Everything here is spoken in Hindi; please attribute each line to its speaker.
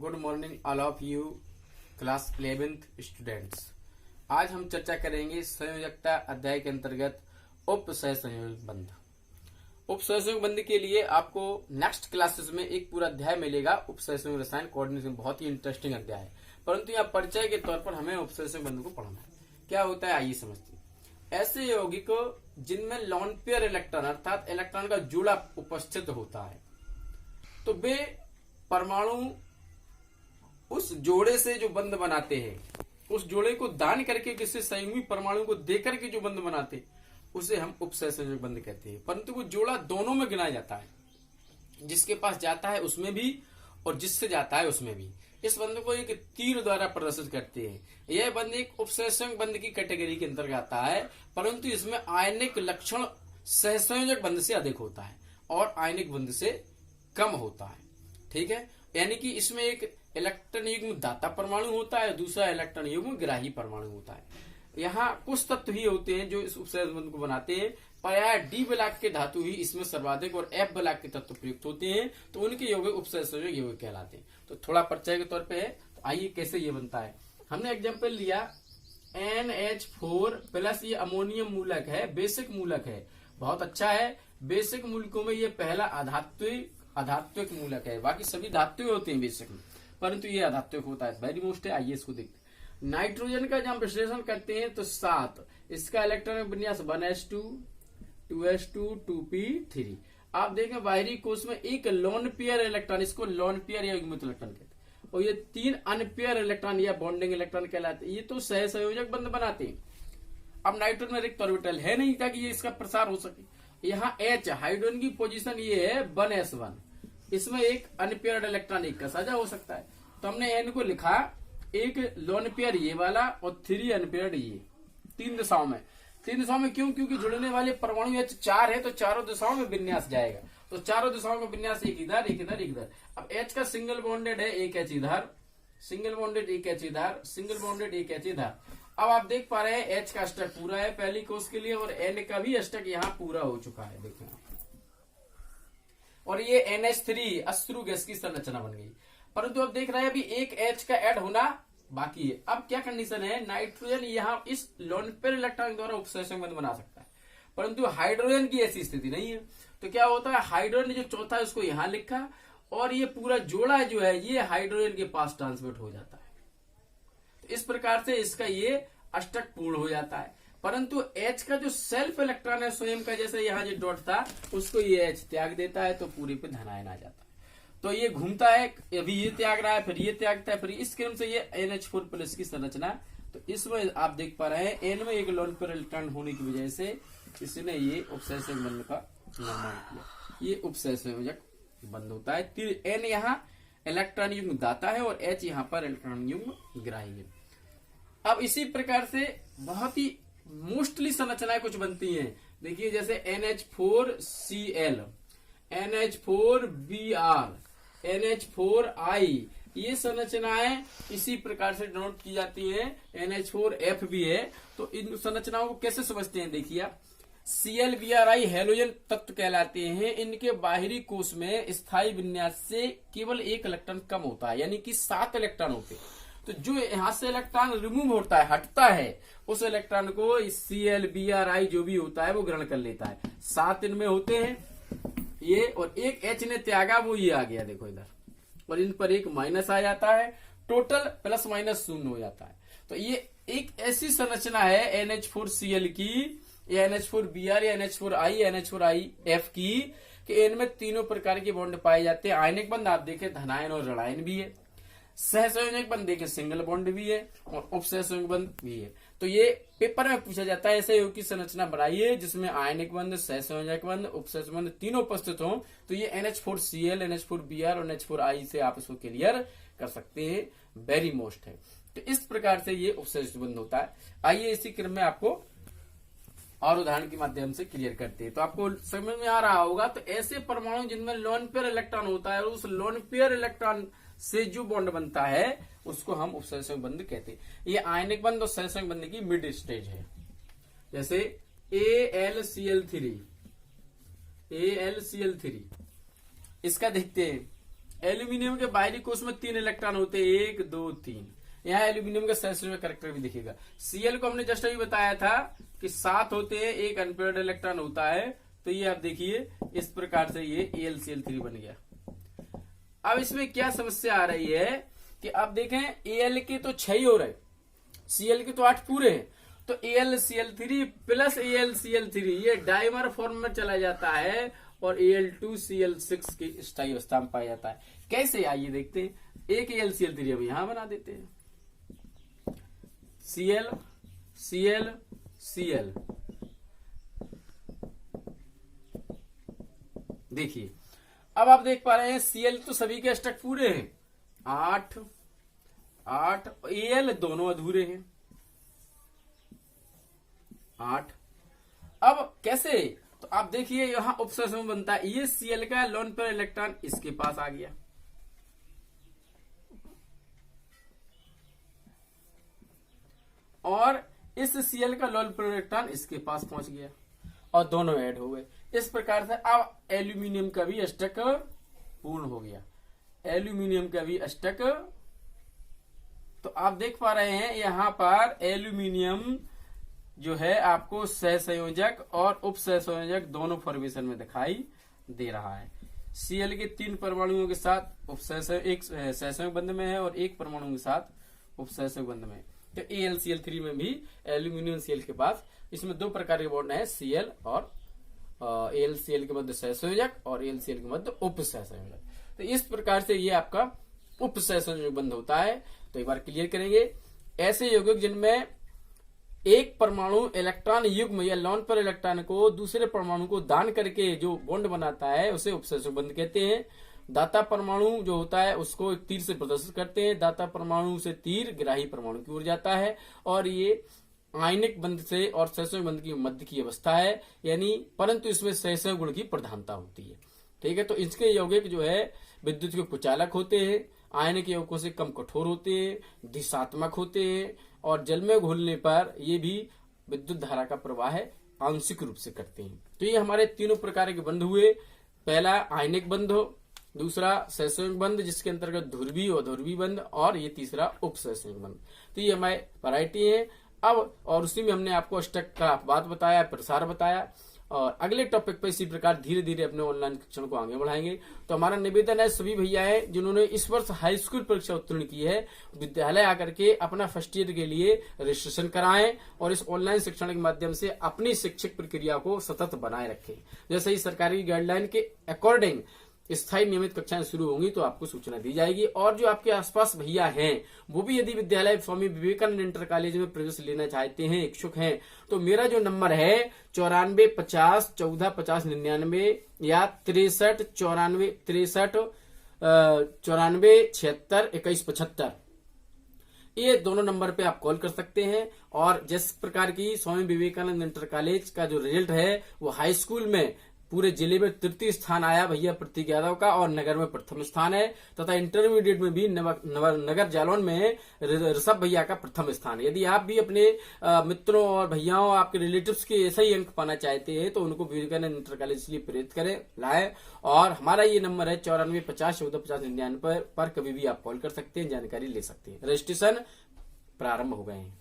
Speaker 1: Good morning all of you class 11th students. आज हम चर्चा करेंगे संयोजकता अध्याय के अंतर्गत उप सहसंयोजक बंध। उप सहसंयोजक बंध के लिए आपको नेक्स्ट क्लासेस में एक पूरा अध्याय मिलेगा। उप सहसंयोजक रसायन कोऑर्डिनेशन बहुत ही इंटरेस्टिंग अध्याय है, परंतु यहाँ परिचय के तौर पर हमें उप सहसंयोजक बंध को पढ़ना है। क्या होता है आइए समझते हैं। ऐसे यौगिक जिनमें लॉन पेयर इलेक्ट्रॉन अर्थात इलेक्ट्रॉन का जोड़ा उपस्थित होता है, तो वे परमाणु उस जोड़े से जो बंध बनाते हैं, उस जोड़े को दान करके किसी संयुग्मी परमाणु को देकर के जो बंध बनाते, उसे हम उप सहसंयोजक बंध कहते हैं। परंतु वो जोड़ा दोनों में गिनाया जाता है, जिसके पास जाता है उसमें भी और जिससे जाता है उसमें भी। इस बंध को एक तीर द्वारा प्रदर्शित करते हैं। यह बंध एक उप सहसंयोजक बंध की कैटेगरी के अंतर्गत आता है, परंतु इसमें आयनिक लक्षण सहसंयोजक बंध से अधिक होता है और आयनिक बंध से कम होता है। ठीक है, यानी कि इसमें एक इलेक्ट्रॉन युग्म दाता परमाणु होता है, दूसरा इलेक्ट्रॉन युग्म ग्राही परमाणु होता है। यहाँ कुछ तत्व ही होते हैं जो इस उपसर्जक बंध को बनाते हैं। प्राय डी ब्लॉक के धातु ही इसमें सर्वाधिक और एफ ब्लॉक के तत्व प्रयुक्त होते हैं, तो उनके यौगिक उपसर्जक यौगिक कहलाते हैं। तो थोड़ा परिचय के तौर पे है, तो आइए कैसे ये बनता है। हमने एग्जाम्पल लिया NH4 प्लस, ये अमोनियम मूलक है, बेसिक मूलक है, बहुत अच्छा है। बेसिक मूलकों में ये पहला अधात्विक मूलक है। बाकी सभी धात्विक होते हैं बेसिक में, परंतु ये अधात्विक होता है, वेरी मोस्ट है। आइए इसको देखते हैं। नाइट्रोजन का जब हम विश्लेषण करते हैं तो 7, इसका इलेक्ट्रॉनिक विन्यास 1s2 2s2 2p3। आप देखें बाहरी कोश में एक लोन पेयर इलेक्ट्रॉन, इसको लोन पेयर या युग्मित इलेक्ट्रॉन कहते हैं, और ये 3 अनपेयर इलेक्ट्रॉन या बॉन्डिंग इलेक्ट्रॉन कहलाते हैं। ये तो सहसंयोजक बंध बनाते हैं। अब नाइट्रोजन में रिक्त ऑर्बिटल है नहीं ताकि ये इसका प्रसार हो सके। यहाँ H हाइड्रोजन की पोजीशन ये है 1s1, इसमें एक अनपेयर्ड इलेक्ट्रॉन एक का साझा हो सकता है, तो हमने N को लिखा एक लोन पेयर ये वाला और 3 अनपेयर्ड ये। 3 दिशाओं में, 3 दिशाओं में क्यों? क्योंकि जुड़ने वाले परमाणु H 4 है, तो चारों दिशाओं में विन्यास जाएगा, तो चारों दिशाओं में विन्यास एक इधर एक इधर एक इधर। अब H का सिंगल बॉन्डेड है, एक H इधर, सिंगल बॉन्डेड एक H इधर, सिंगल बॉन्डेड एक H इधर। अब आप देख पा रहे हैं H का अष्टक पूरा है पहली कोश के लिए, और N का भी अष्टक यहाँ पूरा हो चुका है, देखिए। और ये NH3 अश्रु गैस की संरचना बन गई। परंतु अब देख रहे हैं अभी एक H का ऐड होना बाकी है। अब क्या कंडीशन है, नाइट्रोजन यहाँ इस लोन पेयर इलेक्ट्रॉन द्वारा उपसहसंयोजक बंध बना सकता है, परंतु हाइड्रोजन की ऐसी स्थिति नहीं है। तो क्या होता है, हाइड्रोजन जो चौथा है उसको यहाँ लिखा, और ये पूरा जोड़ा जो है ये हाइड्रोजन के पास ट्रांसमिट हो जाता है। तो इस प्रकार से इसका ये अष्टक पूर्ण हो जाता है। परंतु H का जो सेल्फ इलेक्ट्रॉन है स्वयं का, जैसे यहाँ जो डॉट था उसको ये H त्याग देता है, तो पूरे पे धनायन आ जाता है। तो ये घूमता है, अभी ये त्याग रहा है, फिर ये त्यागता है, फिर इस क्रम से ये NH4 प्लस की संरचना। तो इसमें आप देख पा रहे हैं N में एक लोन पेयर इलेक्ट्रॉन होने की वजह से इसने ये उपसहसंयोजक बंध का निर्माण किया। ये उपसहसंयोजक बंध होता है। N यहाँ इलेक्ट्रॉन युग्म दाता है और H यहाँ पर इलेक्ट्रॉन युग्म ग्राही है। अब इसी प्रकार से बहुत ही मोस्टली संरचनाएं कुछ बनती हैं। देखिए जैसे NH4Cl, NH4Br, NH4I, ये संरचनाएं इसी प्रकार से डिनोट की जाती हैं। NH4F भी है। तो इन संरचनाओं को कैसे समझते हैं, देखिए आप। ClBrI हैलोजन तत्व कहलाते हैं। इनके बाहरी कोश में स्थायी विन्यास से केवल एक इलेक्ट्रॉन कम होता है, यानी कि 7 इलेक्ट्रॉन होते हैं। तो जो यहां से इलेक्ट्रॉन रिमूव होता है, हटता है, उस इलेक्ट्रॉन को ClBrI जो भी होता है वो ग्रहण कर लेता है। 7 इनमें होते हैं ये, और एक H ने त्यागा, वो ये आ गया देखो इधर, और इन पर एक माइनस आ जाता है, टोटल प्लस माइनस 0 हो जाता है। तो ये एक ऐसी संरचना है NH4Cl की, या NH4Br या NH4I NH4IF की, कि इनमें तीनों प्रकार के बॉन्ड पाए जाते हैं। आयनिक बंध आप देखें धनायन और ऋणायन भी है, सहसंयोजक बंध देखें सिंगल बॉन्ड भी है, और उपसहसंयोजक बंध भी है। तो ये पेपर में पूछा जाता है ऐसे योग की संरचना बनाइए जिसमें आयनिक बंध, सहसंयोजक बंध, उपसहसंयोजक बंध तीनों उपस्थित हो। तो ये NH4Cl, NH4Br और NH4I से आप इसको क्लियर कर सकते हैं, वेरी मोस्ट है। तो इस प्रकार से ये उपसहसंयोजक बंध होता है। आइए इसी क्रम में आपको और उदाहरण के माध्यम से क्लियर करते हैं, तो आपको समझ में आ रहा होगा। तो ऐसे परमाणु जिनमें लोन पेयर इलेक्ट्रॉन होता है, और उस लोन पेयर इलेक्ट्रॉन से जो बॉन्ड बनता है उसको हम उपसहसंयोजक बंध कहते हैं। ये आयनिक बंध और सहसंयोजक बंध की मिड स्टेज है। जैसे AlCl3, इसका देखते हैं एल्यूमिनियम के बाहरी कोष में 3 इलेक्ट्रॉन होते हैं, 1 2 3। यहाँ एल्यूमिनियम का सह कैरेक्टर भी दिखेगा। Cl को हमने जस्ट अभी बताया था कि 7 होते हैं, 1 अनपेयर्ड इलेक्ट्रॉन होता है। तो ये आप देखिए इस प्रकार से ये AlCl3 बन गया। अब इसमें क्या समस्या आ रही है कि अब देखें Al के तो 6 ही हो रहे, Cl के तो 8 पूरे हैं, तो AlCl3 प्लस AlCl3 ये डाइमर फॉर्म में चला जाता है और Al2Cl6 की स्थायी अवस्था में पाया जाता है। कैसे, आइए देखते हैं। एक AlCl3 हम यहां बना देते हैं, Cl Cl Cl। देखिए अब आप देख पा रहे हैं Cl तो सभी के अष्टक पूरे हैं, 8 8, Al दोनों अधूरे हैं, 8। अब कैसे, तो आप देखिए यहां उपसर्जन बनता है, ये Cl का लोन पेयर इलेक्ट्रॉन इसके पास आ गया, और इस Cl का लोन पेयर इलेक्ट्रॉन इसके पास पहुंच गया और दोनों ऐड हो गए। इस प्रकार से अब एल्यूमिनियम का भी अष्टक पूर्ण हो गया, एल्यूमिनियम का भी अष्टक। तो आप देख पा रहे हैं यहां पर एल्यूमिनियम जो है आपको सहसंयोजक और उप सहसंयोजक दोनों फॉर्मेशन में दिखाई दे रहा है। Cl के 3 परमाणुओं के साथ एक सहसंयोग बंध में है और 1 परमाणु के साथ उप सहसंयोग बंध में है। तो AlCl3 में भी एल्यूमिनियम Cl के पास इसमें 2 प्रकार के बॉन्ड है, Cl और AlCl के मध्य सहसंयोजक और AlCl के मध्य उप सहसंयोजक। तो इस प्रकार से ये आपका उप सहसंयोजक बंध होता है। तो एक बार क्लियर करेंगे, ऐसे यौगिक जिनमें एक परमाणु इलेक्ट्रॉन युग्म या लोन पर इलेक्ट्रॉन को दूसरे परमाणु को दान करके जो बॉन्ड बनाता है उसे उपसहसंयोजक बंध कहते हैं। दाता परमाणु जो होता है उसको एक तीर से प्रदर्शित करते हैं, दाता परमाणु से तीर ग्राही परमाणु की ओर जाता है, और ये आयनिक बंध से और सहसंयोजक बंध की मध्य की अवस्था है, यानी परंतु इसमें सहसंयोजक गुण की प्रधानता होती है। ठीक है, तो इसके यौगिक जो है विद्युत के कुचालक होते हैं, आयनिक यौगिकों से कम कठोर होते हैं, दिशात्मक होते हैं, और जल में घुलने पर ये भी विद्युत धारा का प्रवाह आंशिक रूप से करते हैं। तो ये हमारे तीनों प्रकार के बंध हुए। पहला आयनिक बंध, दूसरा सहसंयोजक बंध जिसके अंतर्गत ध्रुवीय और अध्रुवीय बंध, और ये तीसरा उप सहसंयोजक बंध। तो ये हमारे वैरायटी है। अब और उसी में हमने आपको अष्टक का बात बताया, प्रसार बताया, और अगले टॉपिक पर इसी प्रकार धीरे धीरे अपने ऑनलाइन शिक्षण को आगे बढ़ाएंगे। तो हमारा निवेदन है सभी भैया है जिन्होंने इस वर्ष हाई स्कूल परीक्षा उत्तीर्ण की है, विद्यालय आकर के अपना फर्स्ट ईयर के लिए रजिस्ट्रेशन कराएं और इस ऑनलाइन शिक्षण के माध्यम से अपनी शैक्षिक प्रक्रिया को सतत बनाए रखें। जैसे ही सरकारी गाइडलाइन के अकॉर्डिंग स्थायी नियमित कक्षाएं शुरू होंगी तो आपको सूचना दी जाएगी। और जो आपके आसपास भैया हैं वो भी यदि विद्यालय स्वामी विवेकानंद इंटर कॉलेज में प्रवेश लेना चाहते हैं, इच्छुक हैं, तो मेरा जो नंबर है 9450 14 50 99 या 63 94 63 94 76 21 75, ये दोनों नंबर पे आप कॉल कर सकते हैं। और जिस प्रकार की स्वामी विवेकानंद इंटर कॉलेज का जो रिजल्ट है वो हाई स्कूल में पूरे जिले में तृतीय स्थान आया भैया प्रतीक यादव का, और नगर में प्रथम स्थान है, तथा इंटरमीडिएट में भी नगर जालौन में ऋषभ भैया का प्रथम स्थान है। यदि आप भी अपने मित्रों और भैयाओं आपके रिलेटिव्स के ऐसा ही अंक पाना चाहते हैं तो उनको विवेकानंद इंटर कॉलेज इसलिए प्रेरित करें, लाए। और हमारा ये नंबर है 9450 14 50 99 पर कभी भी आप कॉल कर सकते हैं, जानकारी ले सकते हैं। रजिस्ट्रेशन प्रारंभ हो गए हैं।